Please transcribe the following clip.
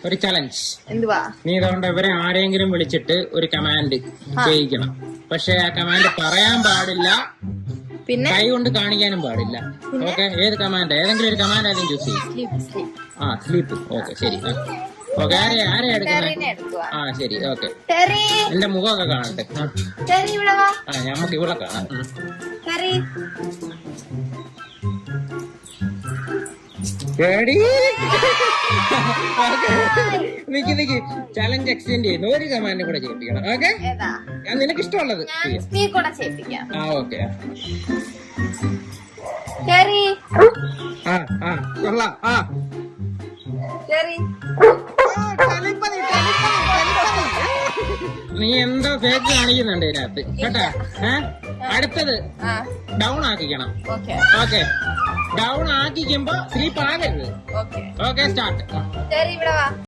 ഒരു ചലഞ്ച്. എന്തുവാ? നീ ഇതുകൊണ്ട് ഇവരെ ആരെങ്കിലും വിളിച്ചിട്ട് ഒരു കമാൻഡ് ചെയ്യിക്കണം. പക്ഷെ ആ കമാൻഡ് പറയാൻ പാടില്ല, പിന്നെ കൈ കൊണ്ട് കാണിക്കാനും പാടില്ല. ഓക്കെ, ഏത് കമാൻഡ്? ഏതെങ്കിലും ഒരു കമാൻഡ് ആദ്യം ചൂസ് ചെയ്യും. സ്ലീപ്പ്. ഓക്കെ, ശരി. ഓക്കെ, ആരെയാ എടുക്കുന്നത്? ശരി. ഓക്കെ, എന്റെ മുഖമൊക്കെ കാണട്ടെ. ഞമ്മക്ക് ഇവിടെ കാണാം. നിക്ക് ചലഞ്ച് എക്സ്റ്റെൻഡ് ചെയ്യുന്നു. ഒരു കമാൻഡ് കൂടെ ചെയ്യിപ്പിക്കണം. ഓക്കെ, നിനക്ക് ഇഷ്ടമുള്ളത്. ഓക്കെ, കൊള്ളാം. നീ എന്തോ ഫേക്ക് കാണിക്കുന്നുണ്ട് ഇതിനകത്ത് കേട്ടാ. അടുത്തത് ഡൗൺ ആക്കിക്കണം. ഓക്കെ, ഡൗൺ ആക്കിക്കുമ്പോ സ്ലീപ്പ് ആകരുത്. Okay, start.